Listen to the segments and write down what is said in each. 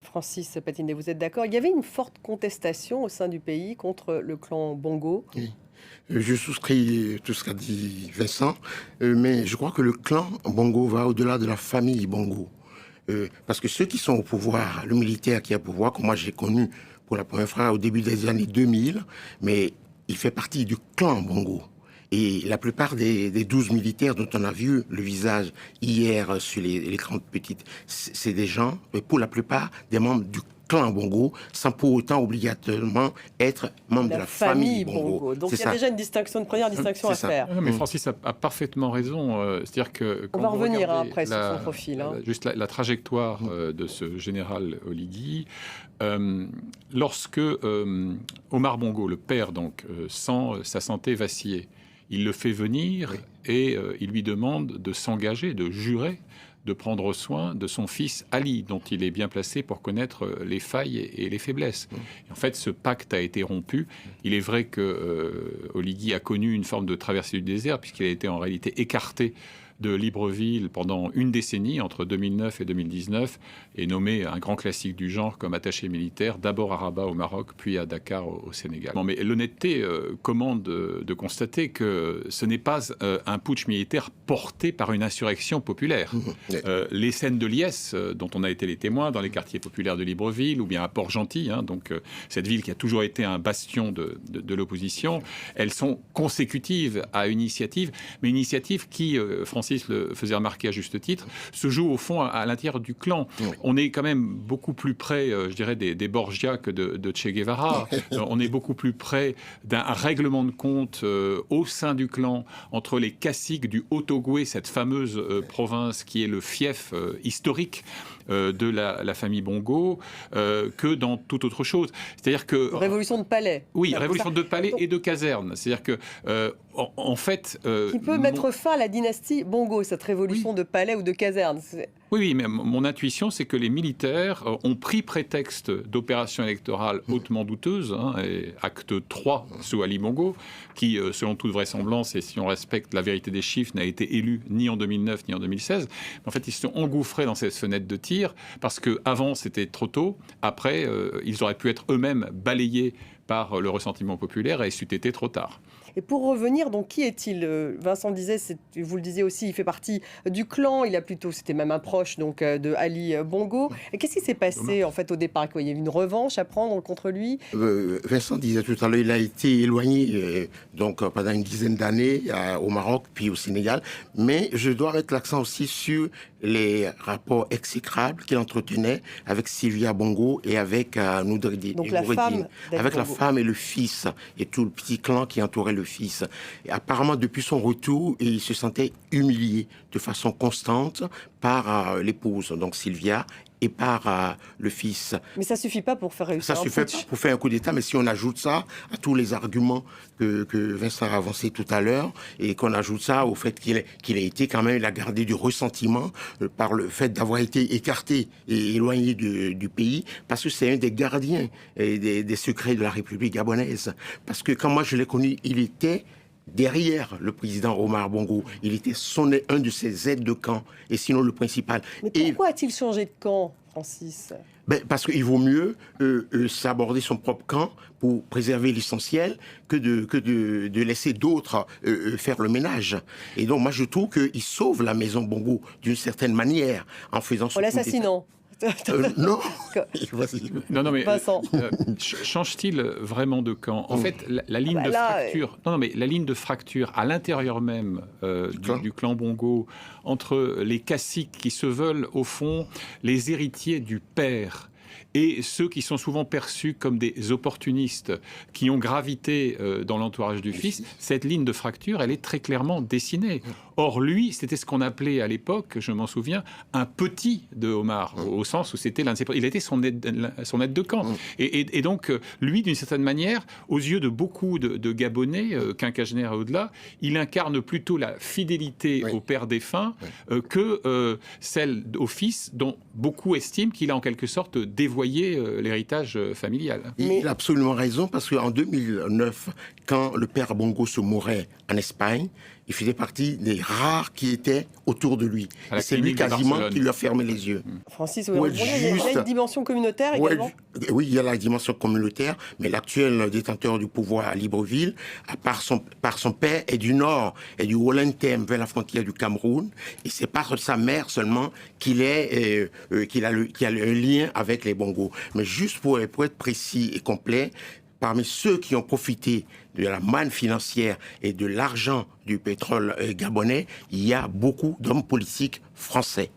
Francis Patinet, vous êtes d'accord? Il y avait une forte contestation au sein du pays contre le clan Bongo. Oui. Je souscris tout ce qu'a dit Vincent, mais je crois que le clan Bongo va au-delà de la famille Bongo. Parce que ceux qui sont au pouvoir, le militaire qui est au pouvoir, que moi j'ai connu pour la première fois au début des années 2000, mais il fait partie du clan Bongo. Et la plupart des 12 militaires dont on a vu le visage hier sur les 30 petites, c'est des gens, pour la plupart, des membres du clan Bongo, sans pour autant obligatoirement être membre de la famille Bongo. Donc il y a déjà une première distinction à faire. Non, mais Francis a parfaitement raison. C'est-à-dire que on va revenir après sur son profil. Juste la trajectoire de ce général Oligui. Lorsque Omar Bongo, le père, donc, sent sa santé vaciller, il le fait venir et il lui demande de s'engager, de jurer, de prendre soin de son fils Ali, dont il est bien placé pour connaître les failles et les faiblesses. Et en fait, ce pacte a été rompu. Il est vrai que Oligui a connu une forme de traversée du désert, puisqu'il a été en réalité écarté de Libreville pendant une décennie, entre 2009 et 2019, et nommé un grand classique du genre comme attaché militaire, d'abord à Rabat au Maroc, puis à Dakar au Sénégal. Bon, mais l'honnêteté commande de constater que ce n'est pas un putsch militaire porté par une insurrection populaire. Les scènes de liesse dont on a été les témoins dans les quartiers populaires de Libreville, ou bien à Port-Gentil, donc cette ville qui a toujours été un bastion de l'opposition, elles sont consécutives à une initiative, mais une initiative qui, Francis le faisait remarquer à juste titre, se joue au fond à l'intérieur du clan. Oui. On est quand même beaucoup plus près, je dirais, des Borgia que de Che Guevara. On est beaucoup plus près d'un règlement de compte au sein du clan entre les caciques du Haut-Ogooué, cette fameuse province qui est le fief historique de la famille Bongo, que dans toute autre chose. C'est-à-dire que... Révolution de palais. Oui, révolution de palais et de caserne. C'est-à-dire que, en fait... qui peut mettre fin à la dynastie Bongo, cette révolution de palais ou de caserne. Oui, mais mon intuition, c'est que les militaires ont pris prétexte d'opérations électorales hautement douteuses, et acte 3 sous Ali Bongo, qui, selon toute vraisemblance, et si on respecte la vérité des chiffres, n'a été élu ni en 2009 ni en 2016. En fait, ils se sont engouffrés dans cette fenêtre de tir, parce qu'avant, c'était trop tôt. Après, ils auraient pu être eux-mêmes balayés par le ressentiment populaire, et c'eût été trop tard. Et pour revenir, donc, qui est-il? Vincent disait, vous le disiez aussi, il fait partie du clan. Il a plutôt, c'était même un proche donc, de Ali Bongo. Et qu'est-ce qui s'est passé en fait au départ? Il y a eu une revanche à prendre contre lui? Vincent disait tout à l'heure, il a été éloigné donc pendant une dizaine d'années au Maroc puis au Sénégal. Mais je dois mettre l'accent aussi sur les rapports exécrables qu'il entretenait avec Sylvia Bongo et avec Noureddine. Donc la femme avec la femme et le fils et tout le petit clan qui entourait le fils. Et apparemment, depuis son retour, il se sentait humilié de façon constante par l'épouse, donc Sylvia, et par le fils. Mais ça suffit pas pour faire réussir ça suffit pour faire un coup d'État, mais si on ajoute ça à tous les arguments que Vincent a avancés tout à l'heure, et qu'on ajoute ça au fait qu'il a été quand même, il a gardé du ressentiment par le fait d'avoir été écarté et éloigné du pays, parce que c'est un des gardiens des secrets de la République gabonaise. Parce que quand moi je l'ai connu, il était derrière le président Omar Bongo. Il était un de ses aides de camp, et sinon le principal. Mais pourquoi a-t-il changé de camp, Francis? Parce qu'il vaut mieux s'aborder son propre camp pour préserver l'essentiel que de laisser d'autres faire le ménage. Et donc moi je trouve qu'il sauve la maison Bongo d'une certaine manière en faisant son... En l'assassinant. Non. Non, mais change-t-il vraiment de camp? En fait, la ligne de fracture. Non, mais la ligne de fracture à l'intérieur même du clan Bongo entre les caciques qui se veulent au fond les héritiers du père et ceux qui sont souvent perçus comme des opportunistes qui ont gravité dans l'entourage du fils, cette ligne de fracture, elle est très clairement dessinée. Or, lui, c'était ce qu'on appelait à l'époque, je m'en souviens, un petit de Omar, au sens où c'était l'un de ses... Il était son aide de camp. Et donc, lui, d'une certaine manière, aux yeux de beaucoup de Gabonais, quinquagénaires et au-delà, il incarne plutôt la fidélité au père défunt que celle au fils, dont beaucoup estiment qu'il a en quelque sorte dévoyé l'héritage familial. Il a absolument raison, parce qu'en 2009, quand le père Bongo se mourait en Espagne, il faisait partie des rares qui étaient autour de lui. Et c'est lui quasiment qui lui a fermé les yeux. Francis, il y a une dimension communautaire également. Oui, il y a la dimension communautaire, mais l'actuel détenteur du pouvoir à Libreville, par son père, est du nord, est du Wollentem, vers la frontière du Cameroun, et c'est par sa mère seulement qu'il a le lien avec les Bongos. Mais juste pour être précis et complet, parmi ceux qui ont profité de la manne financière et de l'argent du pétrole gabonais, il y a beaucoup d'hommes politiques français.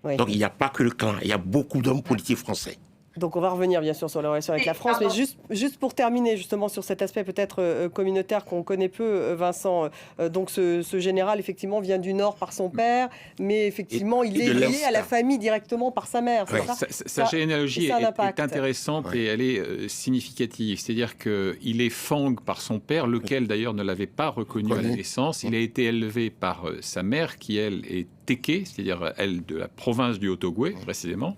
Oui. Donc il n'y a pas que le clan, il y a beaucoup d'hommes politiques français. Donc on va revenir bien sûr sur la relation avec la France, mais juste pour terminer justement sur cet aspect peut-être communautaire qu'on connaît peu, Vincent, donc ce général effectivement vient du Nord par son père, mais effectivement il est lié à la famille directement par sa mère. Ouais. Sa généalogie est intéressante et elle est significative, c'est-à-dire qu'il est Fang par son père, lequel d'ailleurs ne l'avait pas reconnu à la naissance. Il a été élevé par sa mère qui elle est Téké, c'est-à-dire elle de la province du Haut-Ogooué précisément,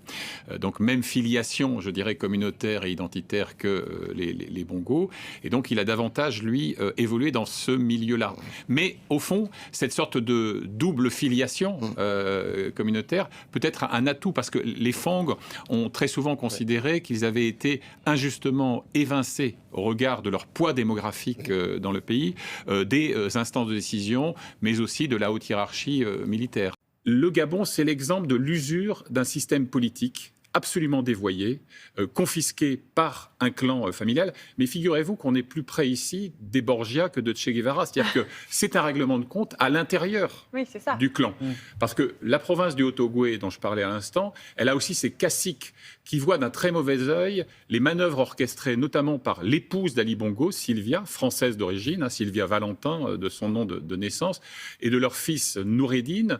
donc même filiation, je dirais, communautaire et identitaire que les Bongos, et donc il a davantage, lui, évolué dans ce milieu-là. Mais au fond, cette sorte de double filiation communautaire peut être un atout, parce que les Fang ont très souvent considéré qu'ils avaient été injustement évincés au regard de leur poids démographique dans le pays, des instances de décision, mais aussi de la haute hiérarchie militaire. Le Gabon, c'est l'exemple de l'usure d'un système politique absolument dévoyé, confisqué par un clan familial. Mais figurez-vous qu'on est plus près ici des Borgia que de Che Guevara. C'est-à-dire que c'est un règlement de compte à l'intérieur du clan. Parce que la province du Haut-Ogooué, dont je parlais à l'instant, elle a aussi ses caciques qui voient d'un très mauvais œil les manœuvres orchestrées notamment par l'épouse d'Ali Bongo, Sylvia, française d'origine, Sylvia Valentin de son nom de naissance, et de leur fils Noureddine,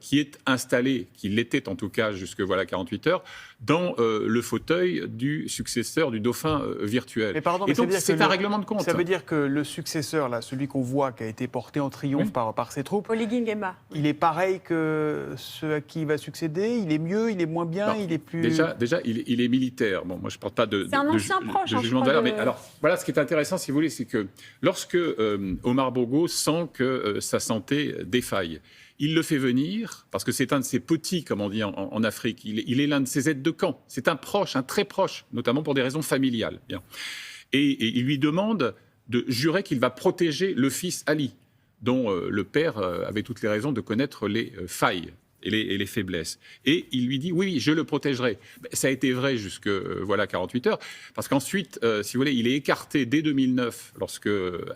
qui est installé, qui l'était en tout cas jusque 48 heures, dans le fauteuil du successeur du dauphin virtuel. Mais pardon, et donc c'est un règlement de compte. Ça veut dire que le successeur, là, celui qu'on voit, qui a été porté en triomphe par ses troupes, Oligui Nguema, il est pareil que ceux à qui il va succéder? Il est mieux, il est moins bien, non, il est plus... Déjà il est militaire. Bon, moi je ne parle pas de jugement de valeur. Mais alors, voilà, ce qui est intéressant, si vous voulez, c'est que lorsque Omar Bongo sent que sa santé défaille, il le fait venir, parce que c'est un de ses petits, comme on dit en Afrique. Il est l'un de ses aides de camp. C'est un proche, un très proche, notamment pour des raisons familiales. Bien. Et il lui demande de jurer qu'il va protéger le fils Ali, dont le père avait toutes les raisons de connaître les failles et les faiblesses. Et il lui dit, oui, je le protégerai. Ça a été vrai jusque 48 heures, parce qu'ensuite, si vous voulez, il est écarté dès 2009, lorsque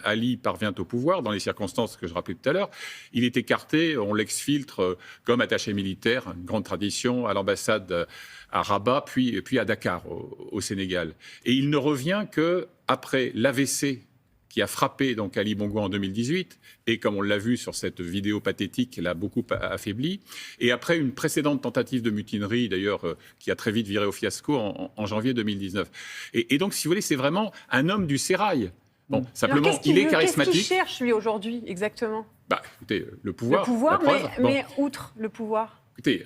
Ali parvient au pouvoir, dans les circonstances que je rappelais tout à l'heure. Il est écarté, on l'exfiltre comme attaché militaire, une grande tradition, à l'ambassade à Rabat, puis à Dakar, au Sénégal. Et il ne revient qu'après l'AVC qui a frappé donc Ali Bongo en 2018, et comme on l'a vu sur cette vidéo pathétique, l'a beaucoup affaibli. Et après une précédente tentative de mutinerie, d'ailleurs, qui a très vite viré au fiasco en janvier 2019. Et donc, si vous voulez, c'est vraiment un homme du sérail. Bon, simplement, il est charismatique. Qu'est-ce qu'il cherche, lui, aujourd'hui, exactement? Écoutez, le pouvoir. Le pouvoir, mais outre le pouvoir. Écoutez,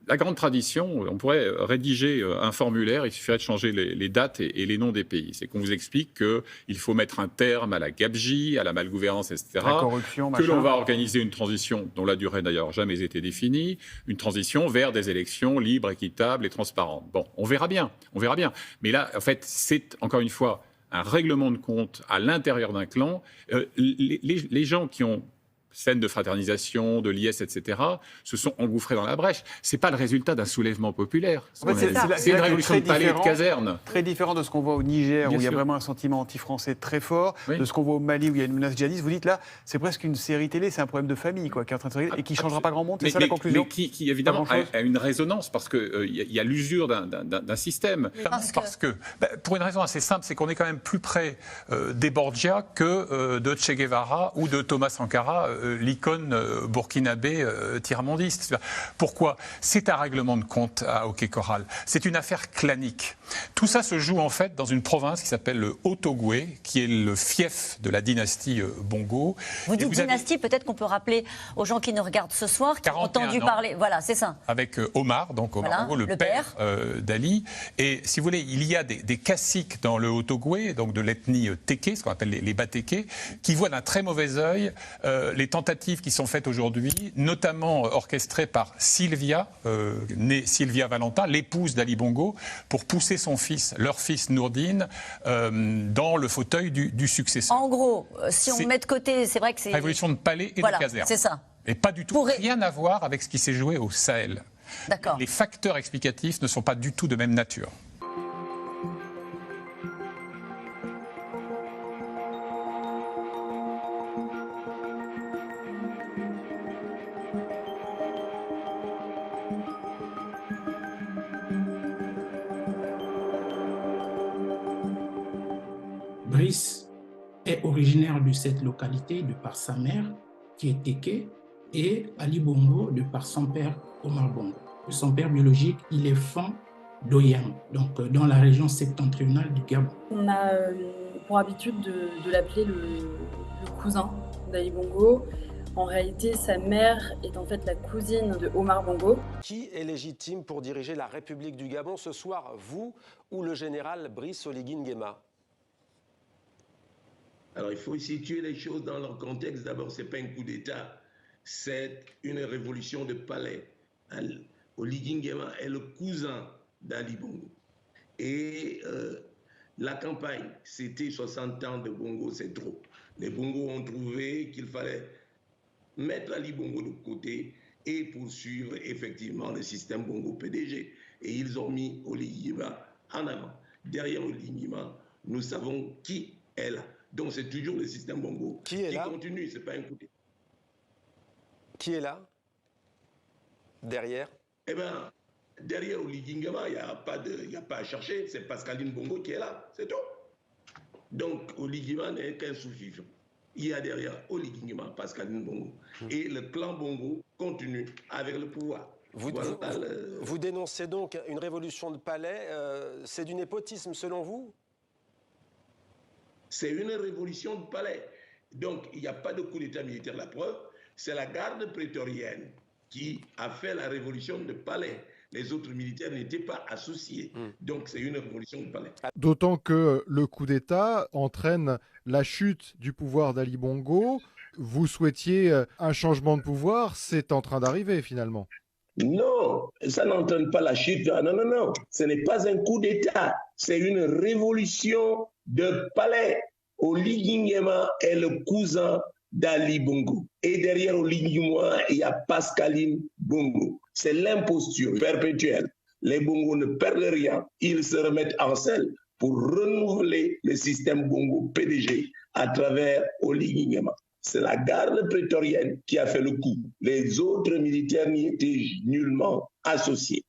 la grande tradition, on pourrait rédiger un formulaire, il suffirait de changer les dates et les noms des pays. C'est qu'on vous explique qu'il faut mettre un terme à la gabegie, à la malgouvernance, etc. La corruption, que l'on va organiser une transition, dont la durée d'ailleurs jamais été définie, une transition vers des élections libres, équitables et transparentes. Bon, on verra bien. Mais là, en fait, c'est encore une fois un règlement de compte à l'intérieur d'un clan. Les gens qui ont scènes de fraternisation, de liesse, etc., se sont engouffrés dans la brèche. Ce n'est pas le résultat d'un soulèvement populaire. C'est une révolution de palais et de caserne. Très différent de ce qu'on voit au Niger, où il y a vraiment un sentiment anti-français très fort, de ce qu'on voit au Mali, où il y a une menace djihadiste. Vous dites là, c'est presque une série télé, c'est un problème de famille qui est en train de se régler et qui ne changera pas grand monde. C'est ça la conclusion? Mais qui évidemment, a une résonance, parce qu'il y a l'usure d'un système. Parce que, pour une raison assez simple, c'est qu'on est quand même plus près des Borgia que de Che Guevara ou de Thomas Sankara, l'icône burkinabé tiers-mondiste. Pourquoi? C'est un règlement de compte à Hockey-Corral. C'est une affaire clanique. Tout ça se joue en fait dans une province qui s'appelle le Haut-Ogooué, qui est le fief de la dynastie Bongo. Vous dites dynastie, peut-être qu'on peut rappeler aux gens qui nous regardent ce soir, qui ont entendu parler. Voilà, c'est ça. Avec Omar, donc Omar Bongo, le père d'Ali. Et si vous voulez, il y a des caciques dans le Haut-Ogooué, donc de l'ethnie Téké, ce qu'on appelle les Batéké, qui voient d'un très mauvais œil les tentatives qui sont faites aujourd'hui, notamment orchestrées par Sylvia, née Sylvia Valentin, l'épouse d'Ali Bongo, pour pousser leur fils Nourdine, dans le fauteuil du successeur. En gros, si on met de côté, c'est vrai que c'est... Révolution de palais et de caserne. C'est ça. Et pas du tout, rien à voir avec ce qui s'est joué au Sahel. D'accord. Les facteurs explicatifs ne sont pas du tout de même nature. Brice est originaire de cette localité de par sa mère, qui est Téké, et Ali Bongo de par son père, Omar Bongo. Son père biologique, il est Fan d'Oyam, donc dans la région septentrionale du Gabon. On a pour habitude de l'appeler le cousin d'Ali Bongo. En réalité, sa mère est en fait la cousine de Omar Bongo. Qui est légitime pour diriger la République du Gabon ce soir, vous ou le général Brice Oligui Nguema? Alors, il faut situer les choses dans leur contexte. D'abord, ce n'est pas un coup d'État, c'est une révolution de palais. Oligui Nguema est le cousin d'Ali Bongo. Et la campagne, c'était 60 ans de Bongo, c'est trop. Les Bongo ont trouvé qu'il fallait mettre Ali Bongo de côté et poursuivre effectivement le système Bongo PDG. Et ils ont mis Oligui Nguema en avant. Derrière Oligui Nguema, nous savons qui est là. Donc c'est toujours le système Bongo qui continue, c'est pas un coup d'État. Qui est là? Derrière? Eh bien, derrière Oligui Nguema, il n'y a pas à chercher, c'est Pascaline Bongo qui est là, c'est tout. Donc Oligui Nguema n'est qu'un sous-vivant. Il y a derrière Oligui Nguema, Pascaline Bongo. Et le clan Bongo continue avec le pouvoir. Vous dénoncez donc une révolution de palais, c'est du népotisme selon vous? C'est une révolution de palais. Donc, il n'y a pas de coup d'État militaire. La preuve, c'est la garde prétorienne qui a fait la révolution de palais. Les autres militaires n'étaient pas associés. Donc, c'est une révolution de palais. D'autant que le coup d'État entraîne la chute du pouvoir d'Ali Bongo. Vous souhaitiez un changement de pouvoir, c'est en train d'arriver finalement. Non, ça n'entraîne pas la chute. Non. Ce n'est pas un coup d'État. C'est une révolution de palais. Oligui Nguema est le cousin d'Ali Bongo. Et derrière Oligui Nguema, il y a Pascaline Bongo. C'est l'imposture perpétuelle. Les Bongo ne perdent rien. Ils se remettent en selle pour renouveler le système Bongo PDG à travers Oligui Nguema. C'est la garde prétorienne qui a fait le coup. Les autres militaires n'y étaient nullement associés.